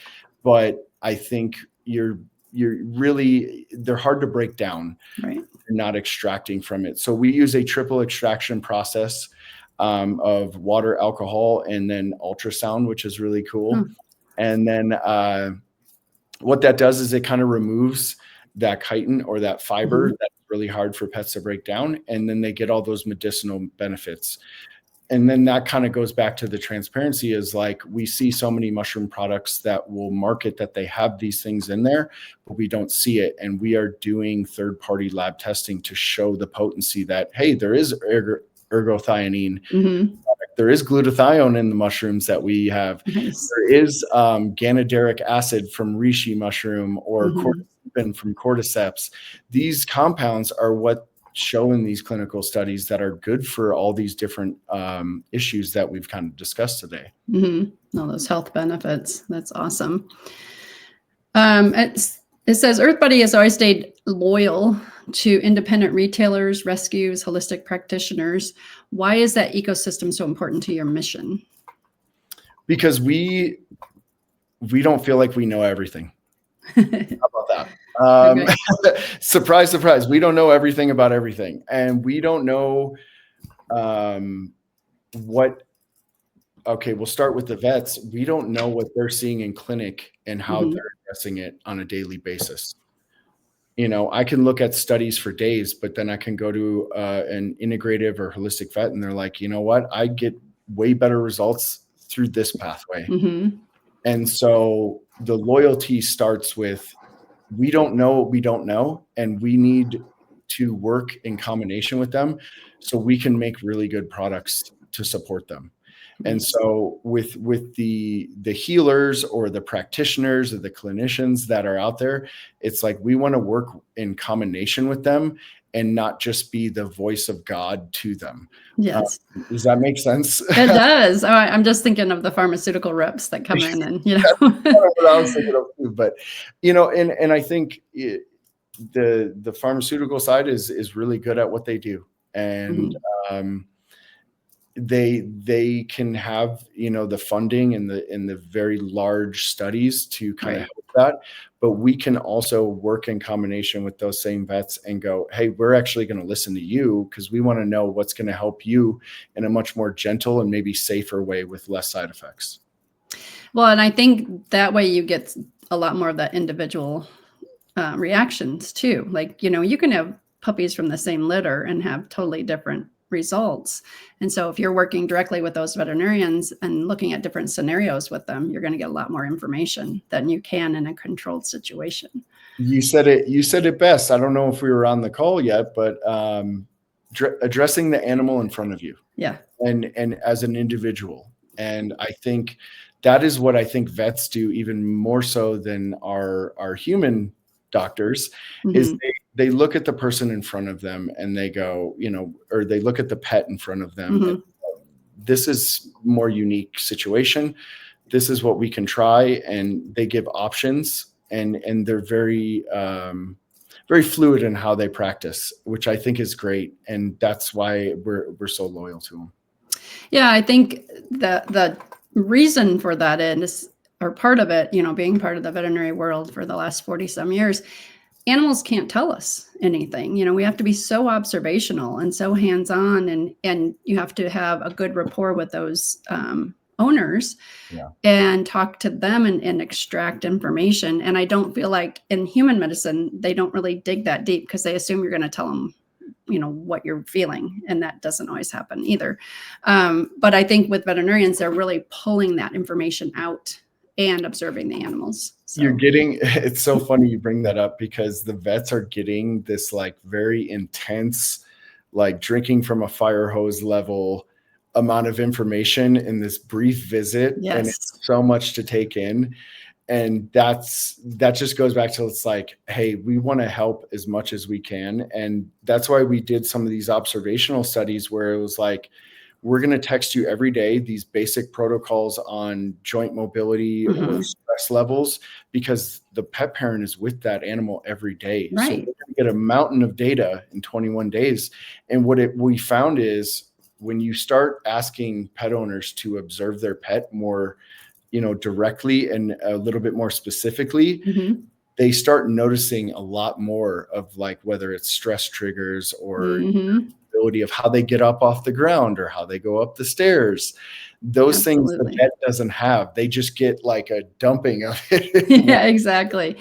but I think they're hard to break down. You're not extracting from it. So we use a triple extraction process of water, alcohol, and then ultrasound, which is really cool. And then what that does is it kind of removes that chitin or that fiber that's really hard for pets to break down. And then they get all those medicinal benefits. And then that kind of goes back to the transparency is like, we see so many mushroom products that will market that they have these things in there, but we don't see it. And we are doing third-party lab testing to show the potency that, hey, there is ergothioneine. There is glutathione in the mushrooms that we have. There is ganaderic acid from reishi mushroom or cordyceps from cordyceps. These compounds are what show in these clinical studies that are good for all these different issues that we've kind of discussed today. All those health benefits. That's awesome. It says Earth Buddy has always stayed loyal to independent retailers, rescues, holistic practitioners. Why is that ecosystem so important to your mission? Because we don't feel like we know everything. How about that? Surprise, surprise. We don't know everything about everything. And we don't know we'll start with the vets. We don't know what they're seeing in clinic and how they're addressing it on a daily basis. You know, I can look at studies for days, but then I can go to an integrative or holistic vet and they're like, you know what? I get way better results through this pathway. And so the loyalty starts with, we don't know what we don't know, and we need to work in combination with them so we can make really good products to support them. And so with the healers or the practitioners or the clinicians that are out there, it's like we want to work in combination with them and not just be the voice of God to them. Does that make sense? It does. I'm just thinking of the pharmaceutical reps that come in and, you know. That's what I was thinking of too. But, you know, and I think the pharmaceutical side is really good at what they do. And they can have, you know, the funding and the very large studies to kind of help that, but we can also work in combination with those same vets and go, hey, we're actually going to listen to you because we want to know what's going to help you in a much more gentle and maybe safer way with less side effects. Well, and I think that way you get a lot more of that individual reactions too. Like, you know, you can have puppies from the same litter and have totally different results. And so if you're working directly with those veterinarians and looking at different scenarios with them, you're going to get a lot more information than you can in a controlled situation. You said it best. I don't know if we were on the call yet, but addressing the animal in front of you. And as an individual, And I think that is what I think vets do even more so than our human doctors, is they look at the person in front of them and they go, or they look at the pet in front of them. And this is more unique situation. This is what we can try. And they give options, and they're very, very fluid in how they practice, which I think is great. And that's why we're so loyal to them. Yeah, I think the reason for that is, or part of it, being part of the veterinary world for the last 40 some years, animals can't tell us anything. We have to be so observational and so hands-on, and you have to have a good rapport with those owners and talk to them and extract information. And I don't feel like in human medicine, they don't really dig that deep because they assume you're going to tell them what you're feeling, and that doesn't always happen either. But I think with veterinarians, they're really pulling that information out and observing the animals. So. It's so funny you bring that up, because the vets are getting this like very intense, like drinking from a fire hose level amount of information in this brief visit. Yes. And it's so much to take in. And that just goes back to, it's like, hey, we want to help as much as we can. And that's why we did some of these observational studies where it was like, we're going to text you every day these basic protocols on joint mobility or stress levels, because the pet parent is with that animal every day. Right. So we're going to get a mountain of data in 21 days. And what we found is, when you start asking pet owners to observe their pet more, directly and a little bit more specifically, they start noticing a lot more of, like, whether it's stress triggers or ability of how they get up off the ground or how they go up the stairs. Those things the pet doesn't have. They just get like a dumping of it. Yeah, exactly.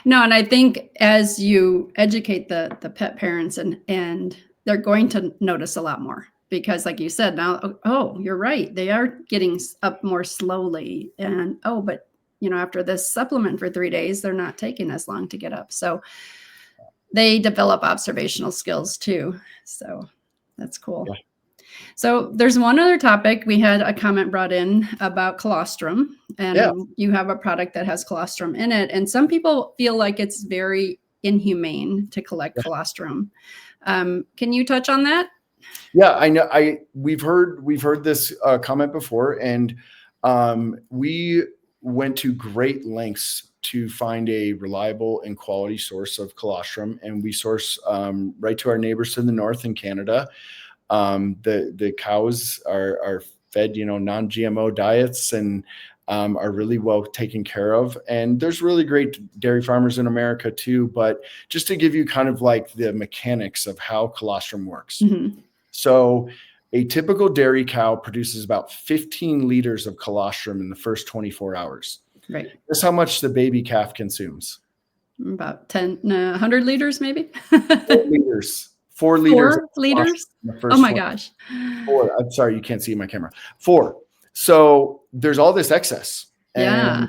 No, and I think as you educate the pet parents, and they're going to notice a lot more. Because like you said, now, oh, you're right. They are getting up more slowly. And, but, after this supplement for 3 days, they're not taking as long to get up. So they develop observational skills too. So that's cool. Yeah. So there's one other topic. We had a comment brought in about colostrum, and you have a product that has colostrum in it. And some people feel like it's very inhumane to collect colostrum. Can you touch on that? Yeah, I know. We've heard this comment before, and we went to great lengths to find a reliable and quality source of colostrum, and we source right to our neighbors to the north in Canada. The cows are fed, non-GMO diets, and are really well taken care of. And there's really great dairy farmers in America too. But just to give you kind of like the mechanics of how colostrum works. So a typical dairy cow produces about 15 liters of colostrum in the first 24 hours. Right. That's how much the baby calf consumes. About 100 liters, maybe? 4 liters. 4 liters. 4 liters? Oh my gosh. 4. I'm sorry, you can't see my camera. 4. So there's all this excess. And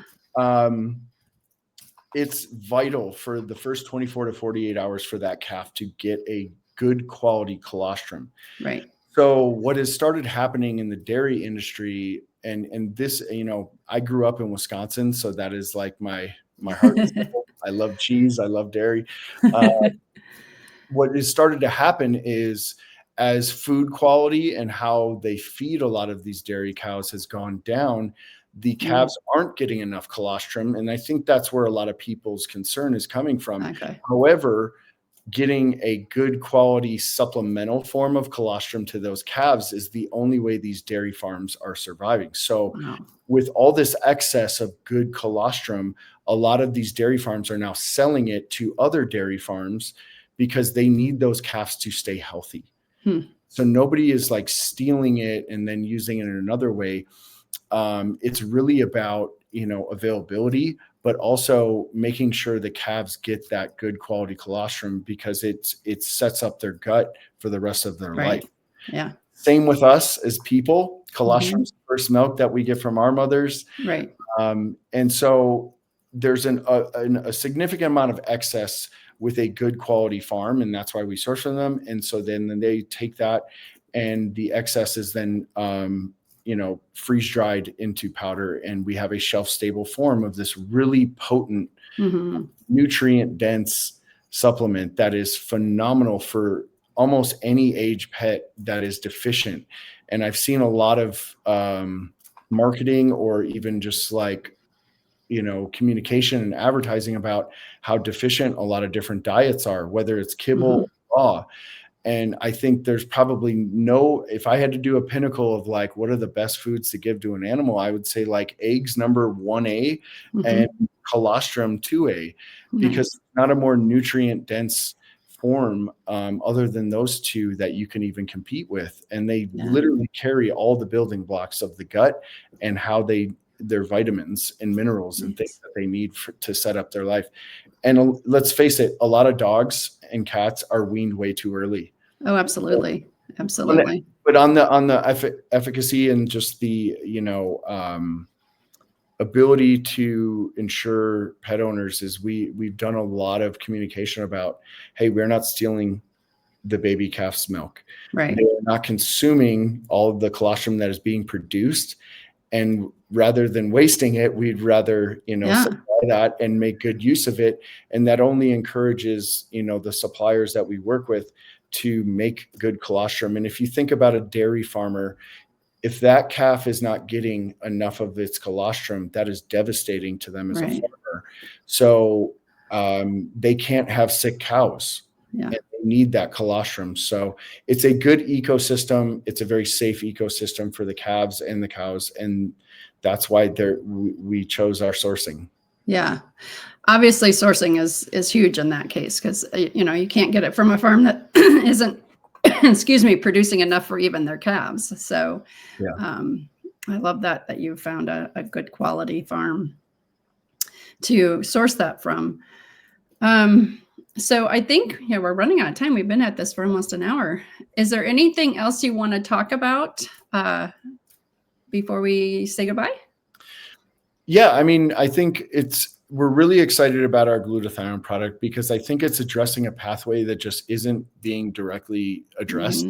it's vital for the first 24 to 48 hours for that calf to get a good quality colostrum. Right. So what has started happening in the dairy industry, and this, I grew up in Wisconsin, so that is like my heart. I love cheese. I love dairy. What has started to happen is, as food quality and how they feed a lot of these dairy cows has gone down, the calves aren't getting enough colostrum. And I think that's where a lot of people's concern is coming from. Okay. However, getting a good quality supplemental form of colostrum to those calves is the only way these dairy farms are surviving. So with all this excess of good colostrum, a lot of these dairy farms are now selling it to other dairy farms because they need those calves to stay healthy. So nobody is like stealing it and then using it in another way. It's really about, availability, but also making sure the calves get that good quality colostrum, because it sets up their gut for the rest of their life. Yeah. Same with us as people. Colostrum's the first milk that we get from our mothers. Right. And so there's a significant amount of excess with a good quality farm, and that's why we source from them. And so then they take that, and the excess is then freeze dried into powder, and we have a shelf stable form of this really potent, nutrient dense supplement that is phenomenal for almost any age pet that is deficient. And I've seen a lot of marketing, or even just like, communication and advertising about how deficient a lot of different diets are, whether it's kibble or raw. And I think there's probably if I had to do a pinnacle of like, what are the best foods to give to an animal, I would say like eggs number 1A and colostrum 2A, because it's not a more nutrient dense form other than those two that you can even compete with. And they literally carry all the building blocks of the gut and how their vitamins and minerals and things that they need to set up their life. And let's face it, a lot of dogs and cats are weaned way too early. Oh, absolutely. Absolutely. But on the efficacy and just the, ability to ensure pet owners is we've done a lot of communication about, hey, we're not stealing the baby calf's milk. Right. They're not consuming all of the colostrum that is being produced. And rather than wasting it, we'd rather, supply that and make good use of it. And that only encourages, the suppliers that we work with to make good colostrum. And if you think about a dairy farmer, if that calf is not getting enough of its colostrum, that is devastating to them as a farmer. So they can't have sick cows. And they need that colostrum. So it's a good ecosystem. It's a very safe ecosystem for the calves and the cows. And that's why we chose our sourcing. Yeah. Obviously sourcing is huge in that case, because, you can't get it from a farm that isn't, producing enough for even their calves. So I love that you found a good quality farm to source that from. So I think, we're running out of time. We've been at this for almost an hour. Is there anything else you want to talk about before we say goodbye? Yeah, I mean, I think we're really excited about our glutathione product because I think it's addressing a pathway that just isn't being directly addressed.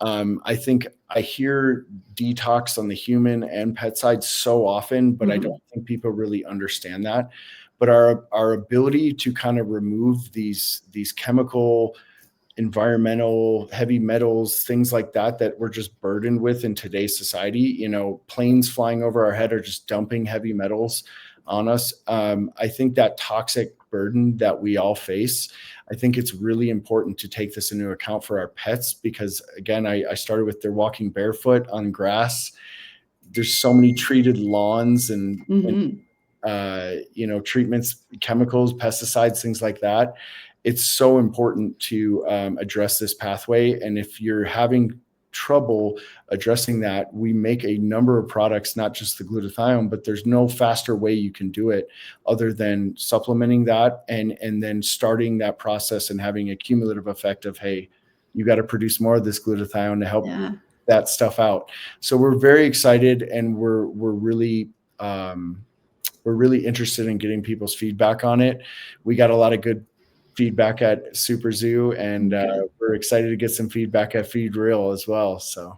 I think I hear detox on the human and pet side so often, but I don't think people really understand that. But our ability to kind of remove these chemical, environmental, heavy metals, things like that we're just burdened with in today's society. Planes flying over our head are just dumping heavy metals on us. I think that toxic burden that we all face, I think it's really important to take this into account for our pets, because again, I started with they're walking barefoot on grass. There's so many treated lawns and treatments, chemicals, pesticides, things like that. It's so important to address this pathway. And if you're having trouble addressing that, we make a number of products, not just the glutathione, but there's no faster way you can do it other than supplementing that and then starting that process and having a cumulative effect of, hey, you got to produce more of this glutathione to help that stuff out. So we're very excited, and we're really interested in getting people's feedback on it. We got a lot of good feedback at Super Zoo, and we're excited to get some feedback at Feed Real as well. So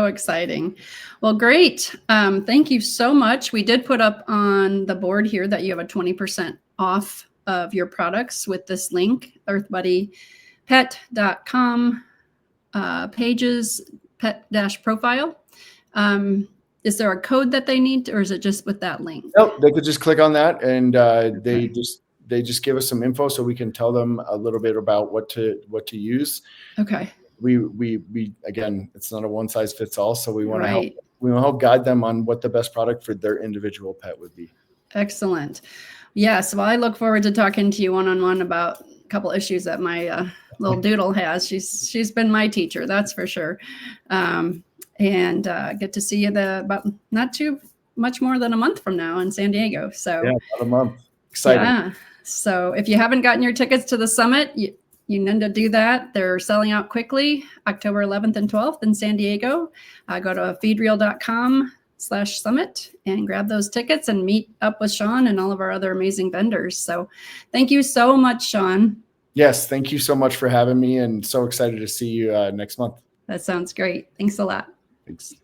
exciting. Well, great. Thank you so much. We did put up on the board here that you have a 20% off of your products with this link, earthbuddipet.com pages pet-profile. Is there a code that they need, or is it just with that link? Nope, they could just click on that, and they just give us some info so we can tell them a little bit about what to use. Okay. We again, it's not a one size fits all, so we want to help. We want to help guide them on what the best product for their individual pet would be. Excellent. Yes. Well, I look forward to talking to you one-on-one about a couple issues that my little doodle has. She's been my teacher, that's for sure. And get to see you about not too much more than a month from now in San Diego. So yeah, about a month. Exciting. Yeah. So if you haven't gotten your tickets to the summit, you need to do that. They're selling out quickly, October 11th and 12th in San Diego. Go to feedreal.com/summit and grab those tickets and meet up with Sean and all of our other amazing vendors. So thank you so much, Sean. Yes. Thank you so much for having me, and so excited to see you next month. That sounds great. Thanks a lot. Thanks.